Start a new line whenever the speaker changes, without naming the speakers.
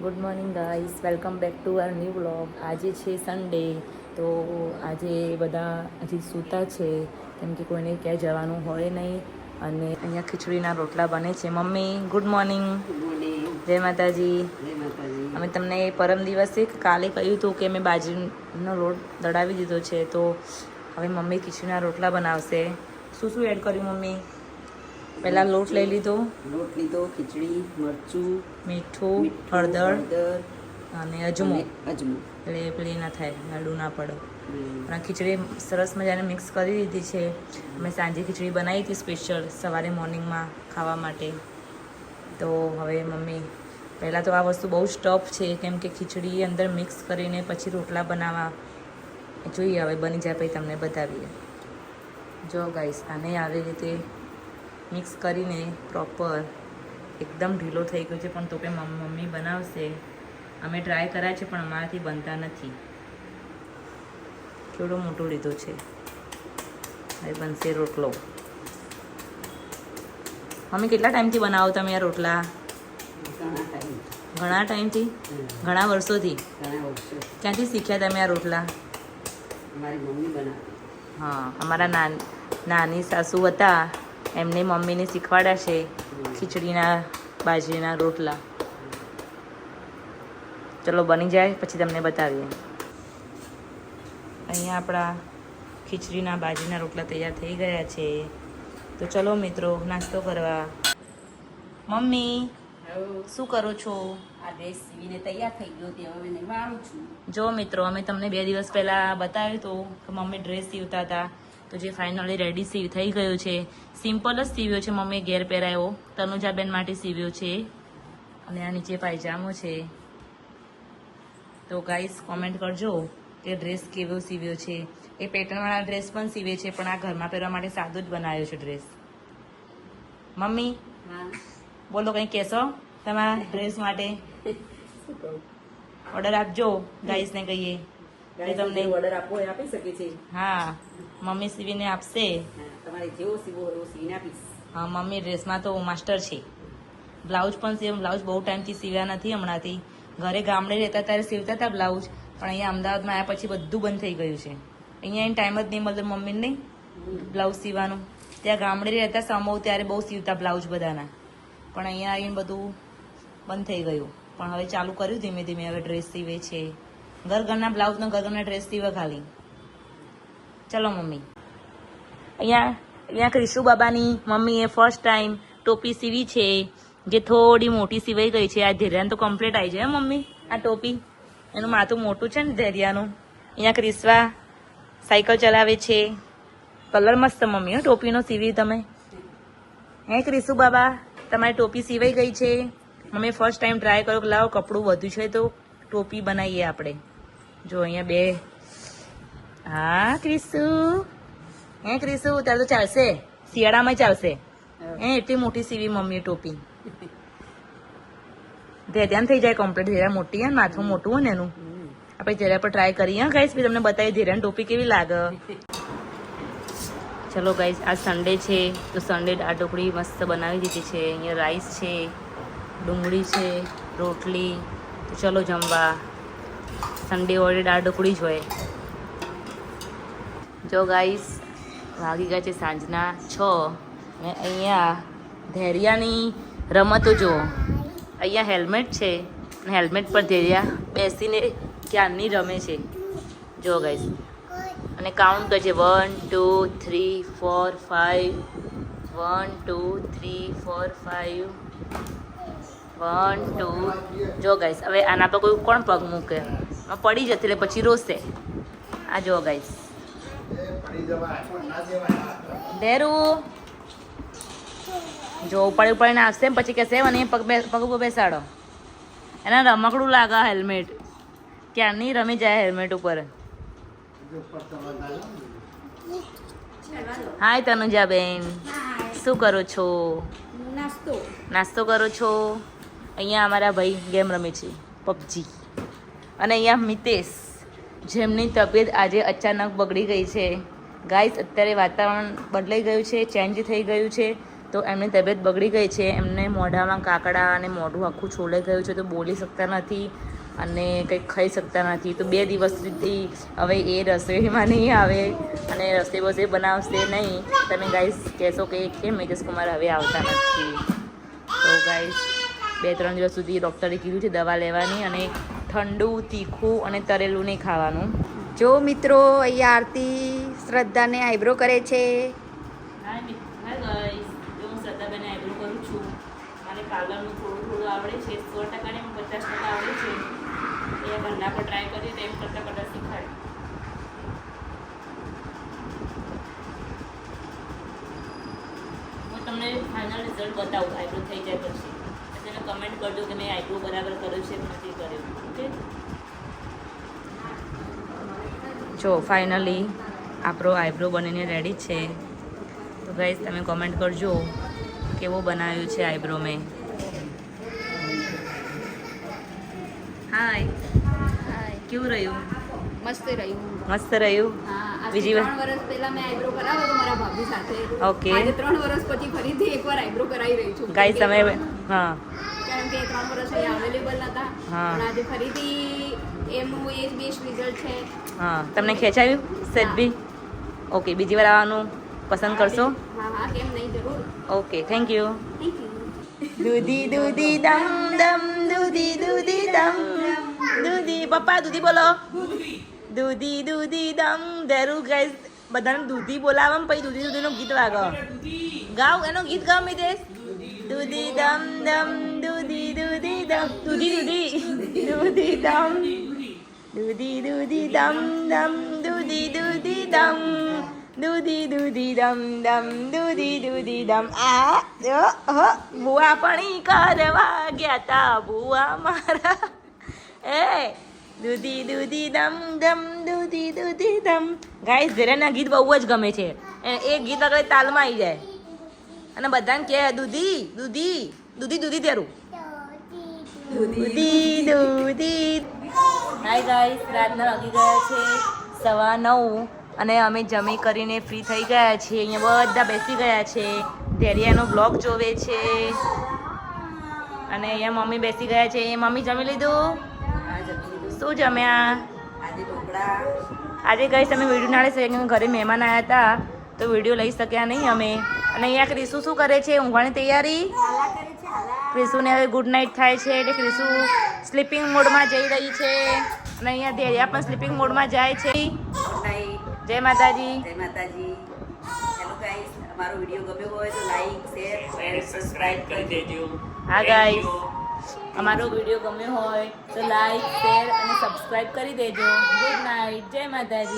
Good morning guys, welcome back to our new vlog. આજે છે Sunday, તો આજે બધા હજી સૂતા છે કેમ કે કોઈને ક્યાંય જવાનું હોય નહીં. અને અહીંયા ખીચડીના રોટલા બને છે. Mummy good morning. જય માતાજી. અમે તમને પરમ દિવસે કાલે કહ્યું હતું કે મેં બાજરીનો લોટ દળાવી દીધો છે, તો હવે મમ્મી ખીચડીના રોટલા બનાવશે. શું શું એડ કર્યું મમ્મી? પહેલાં લોટ લીધો,
ખીચડી, મરચું,
મીઠું, હળદર અને અજમો.
અજમો
એટલે પેલી ના થાય, લાડુ ના પડે. અને ખીચડી સરસ મજાને મિક્સ કરી દીધી છે. અમે સાંજે ખીચડી બનાવી હતી સ્પેશિયલ સવારે મોર્નિંગમાં ખાવા માટે. તો હવે મમ્મી પહેલાં તો આ વસ્તુ બહુ જ ટફ છે કેમ કે ખીચડી અંદર મિક્સ કરીને પછી રોટલા બનાવવા. જોઈએ હવે બની જાય પછી તમને બતાવીએ. જો ગાઈસ, આને આવી રીતે મિક્સ કરીને પ્રોપર એકદમ ઢીલો થઈ ગયો છે, પણ તો કે મમ્મી બનાવશે. અમે ટ્રાય કર્યા છે પણ અમારાથી બનતા નથી. કેવડો મોટો લીધો છે. હવે બનશે રોટલો. મમ્મી કેટલા ટાઈમથી બનાવો તમે આ રોટલા? ઘણા ટાઈમથી, ઘણા વર્ષોથી. ક્યાંથી શીખ્યા તમે આ રોટલા?
મારી મમ્મી બનાવે.
હા, અમારા નાની સાસુ હતા, એમને મમ્મીને શીખવાડ્યા છે ખીચડીના બાજરીના રોટલા. ચલો બની જાય પછી તમને બતાવીએ. અહીંયા આપણા ખીચડીના બાજરીના રોટલા તૈયાર થઈ ગયા છે. તો ચલો મિત્રો નાસ્તો કરવા. મમ્મી શું કરો છો?
આ ડ્રેસ સીવીને તૈયાર થઈ ગયો તે હવે એને વાળું છું.
જો મિત્રો, અમે તમને 2 દિવસ પહેલાં બતાવ્યું હતું કે મમ્મી ડ્રેસ સીવતા હતા, તો જે ફાઇનલી રેડી થઈ ગયો છે. સિમ્પલ જ સીવ્યો છે મમ્મીએ, ઘેર પહેરાયો. તનુજાબેન માટે સીવ્યો છે. અને આ નીચે પાયજામો છે. તો ગાઈસ કોમેન્ટ કરજો કે ડ્રેસ કેવો સીવ્યો છે. એ પેટર્નવાળા ડ્રેસ પણ સીવે છે, પણ આ ઘરમાં પહેરવા માટે સાદો જ બનાવ્યો છે ડ્રેસ. મમ્મી
હા,
બોલો કંઈ કહેશો તમારા ડ્રેસ માટે? ઓર્ડર આપજો ગાઈસને કહીએ કે તમને
ઓર્ડર આપવો હોય આપી શકે છે.
હા, મમ્મી સીવીને આપશે.
તમારે જેવો સીવો હોય એવો સીવીને આપીશ.
હા, મમ્મી ડ્રેસમાં તો માસ્ટર છે. બ્લાઉઝ પણ સીવે. બ્લાઉઝ બહુ ટાઈમથી સીવ્યા નથી હમણાંથી. ઘરે ગામડે રહેતા ત્યારે સીવતા હતા બ્લાઉઝ, પણ અહીંયા અમદાવાદમાં આવ્યા પછી બધું બંધ થઈ ગયું છે. અહીંયા એને ટાઈમ જ નહીં મળતો મમ્મીને નહીં બ્લાઉઝ સીવાનું. ત્યાં ગામડે રહેતા સમૂહ ત્યારે બહુ સીવતા બ્લાઉઝ બધાના, પણ અહીંયા આવીને બધું બંધ થઈ ગયું. પણ હવે ચાલુ કર્યું ધીમે ધીમે. હવે ડ્રેસ સીવે છે. ઘરના બ્લાઉઝનો ઘરના ડ્રેસ સીવે ખાલી. ચલો મમ્મી. અહીંયા ક્રિશુ બાબાની મમ્મીએ ફર્સ્ટ ટાઈમ ટોપી સીવી છે, જે થોડી મોટી સીવાઈ ગઈ છે. આ ધૈર્યાને તો કમ્પ્લીટ આવી જાય મમ્મી આ ટોપી. એનું માથું મોટું છે ને ધૈર્યાનું. અહીંયા ક્રિસ્વા સાયકલ ચલાવે છે. કલર મસ્ત મમ્મી હો ટોપીનો સીવી તમે. હે ક્રિશુ બાબા, તમારી ટોપી સીવાઈ ગઈ છે. મમ્મી ફર્સ્ટ ટાઈમ ટ્રાય કર્યો કે લાવો કપડું વધુ છે તો ટોપી બનાવીએ આપણે. જો અહીંયા 2. હા ક્રિશુ, હે ક્રિશુ ત્યારે તો ચાલશે, શિયાળામાં ચાલશે. હે એટલી મોટી સીવી મમ્મીએ ટોપી. ધ્યાન થઈ જાય કમ્પ્લીટ. ધીરા મોટી હે, માથું મોટું હોય ને એનું. આપણે ધીરા પર ટ્રાય કરીએ હા ગાઈસ, પછી તમને બતાવીએ ધીરાની ટોપી કેવી લાગે. ચલો ગાઈસ, આજ સન્ડે છે તો સન્ડે દાળ ઢોકળી મસ્ત બનાવી દીધી છે. અહીંયા રાઈસ છે, ડુંગળી છે, રોટલી. તો ચલો જમવા. સન્ડે ઓળે દાળ ઢોકળી જ હોય. જો ગાઈસ, વાગી ગયા છે સાંજના 6. ને અહીંયા ધૈર્યાની રમતો જુઓ. અહીંયા હેલ્મેટ છે અને હેલ્મેટ પર ધૈર્યા બેસીને ક્યારની રમે છે. જો ગાઈસ, અને કાઉન્ટ કરે છે 1 2 3 4 5. 1 2 3 4 5. 1 2. જો ગાઈસ, હવે આના પર કોઈ કોણ પગ મૂકે? પડી જશે એટલે પછી રોશે. આ જો ગાઈસ, ડેરું જો ઉપાડીને આવશે પછી કહેશે મને પગ ઉપર બેસાડો. એના રમકડું લાગે હેલ્મેટ. ક્યારની રમી જાય હેલ્મેટ ઉપર. હાય તનુજાબેન, શું કરો છો? નાસ્તો કરો છો? અહીંયા અમારા ભાઈ ગેમ રમે છે પબજી. અને અહીંયા મિતેશ, જેમની તબિયત આજે અચાનક બગડી ગઈ છે. ગાઈસ, અત્યારે વાતાવરણ બદલાઈ ગયું છે, ચેન્જ થઈ ગયું છે, તો એમની તબિયત બગડી ગઈ છે. એમને મોઢામાં કાકડા અને મોઢું આખું છોલાઈ ગયું છે, તો બોલી શકતા નથી અને કંઈક ખાઈ શકતા નથી. તો 2 દિવસ સુધી હવે એ રસોઈમાં નહીં આવે અને રસોઈ બસોઈ બનાવશે નહીં. તમે ગાઈસ કહેશો કે કેમ મિતેશ કુમાર હવે આવતા નથી. તો ગાઈસ 2-3 દિવસ સુધી ડૉક્ટરે કીધું છે દવા લેવાની અને ઠંડુ, તીખું અને તરેલું નહીં ખાવાનું.
જો મિત્રો, અહીંયા આરતી શ્રદ્ધાને આઈબ્રો કરે છે.
હાય ગાઈસ, જો હું શ્રદ્ધાબેન આઈબ્રો કરું છું. મારે પાર્લરનું થોડું આવડે છે, 100% ને 50% આવડે છે. એ ઘરના પર ટ્રાય કરી તો એમ કરતાં શીખાય. હું તમને ફાઇનલ રિઝલ્ટ બતાવું આઈબ્રો થઈ જાય પછી. તેને કમેન્ટ કરજો કે મેં આઈબ્રો બરાબર કર્યો છે કે નથી કર્યો. ઓકે, જો ફાઇનલી આપણો આઈબ્રો બનીને રેડી છે. તો ગાઈસ તમે કોમેન્ટ કરજો કેવો બનાવ્યું છે આઈબ્રો મેં. હાય, કેવું રહ્યું?
મસ્ત રહ્યું.
મસ્ત રહ્યું. બીજી વાર
3 વર્ષ પહેલા મેં આઈબ્રો કરાવ્યો હતો મારા ભાભી સાથે.
ઓકે.
આજે 3 વર્ષ પછી ફરીથી એકવાર આઈબ્રો કરાવી રહી છું.
ગાઈસ તમે હા
કારણ કે 3 વર્ષ અહીંયા અવેલેબલ નતા.
હા.
પણ આજે ફરીથી એમનું એ જ બેસ્ટ રિઝલ્ટ છે.
હા, તમને ખેંચાયું સેટ બી? ઓકે, બીજી વાર આવવાનું પસંદ કરશો?
હા હા, કેમ નહીં, જરૂર.
Okay, thank you.
Thank you.
દૂધી દૂધી દમ દમ દૂધી દૂધી દમ દૂધી. પપ્પા દૂધી બોલો. દૂધી દૂધી દમ ધેરું. ગાઈસ બધાને દૂધી બોલાવે પછી દૂધી દૂધીનું ગીત વાગો. ગાવ, એનું ગીત ગાવ મિતેશ. દૂધી દમ દમ દૂધી દૂધી દમ દૂધી દૂધી દૂધી દમ દૂધી દૂધી દમ દમ દૂધી દૂધી દમ દૂધી દૂધી દમ દમ દૂધી દૂધી દમ. ભૂવા પણી કરવા ગયા તા ભૂવા મારા. એ દૂધી દૂધી દમ દમ દૂધી દૂધી દમ. ગાઈસ ધીરેના ગીત બહુ જ ગમે છે. એ ગીત આગળ તાલમાં આવી જાય અને બધાને કહે દૂધી દૂધી દૂધી દૂધી તેરું દૂધી દૂધી. હાય ગાઈસ, રાતના વાગી ગયા છે 9:15 અને અમે જમી કરીને ફ્રી થઈ ગયા છીએ. અહીંયા બધા બેસી ગયા છે, ધેરિયાનો બ્લોગ જોવે છે અને અહીંયા મમ્મી બેસી ગયા છે. મમ્મી જમી લીધું? શું જમ્યા
આજે ઢોકળા.
આજે ગાઈસ અમે વિડીયો ના લઈ શક્યા, ઘરે મહેમાન આવ્યા હતા તો વિડીયો લઈ શક્યા નહીં અમે. અને અહીંયા ક્રિશુ શું કરે છે? ઊંઘવાની તૈયારી. ક્રિશુને હવે ગુડ નાઇટ થાય છે એટલે ક્રિશુ સ્લીપિંગ મોડમાં જઈ રહી છે અને અહીંયા ધેરિયા પણ સ્લીપિંગ મોડમાં જાય છે.
Good night.
જય માતાજી.
જય માતાજી. હેલો ગાઈસ, અમારો વિડીયો ગમ્યો હોય તો લાઈક, શેર અને સબસ્ક્રાઇબ કરી દેજો.
હા ગાઈસ, અમારો વિડીયો ગમ્યો હોય તો લાઈક, શેર અને સબસ્ક્રાઇબ કરી દેજો. Good night. જય માતાજી.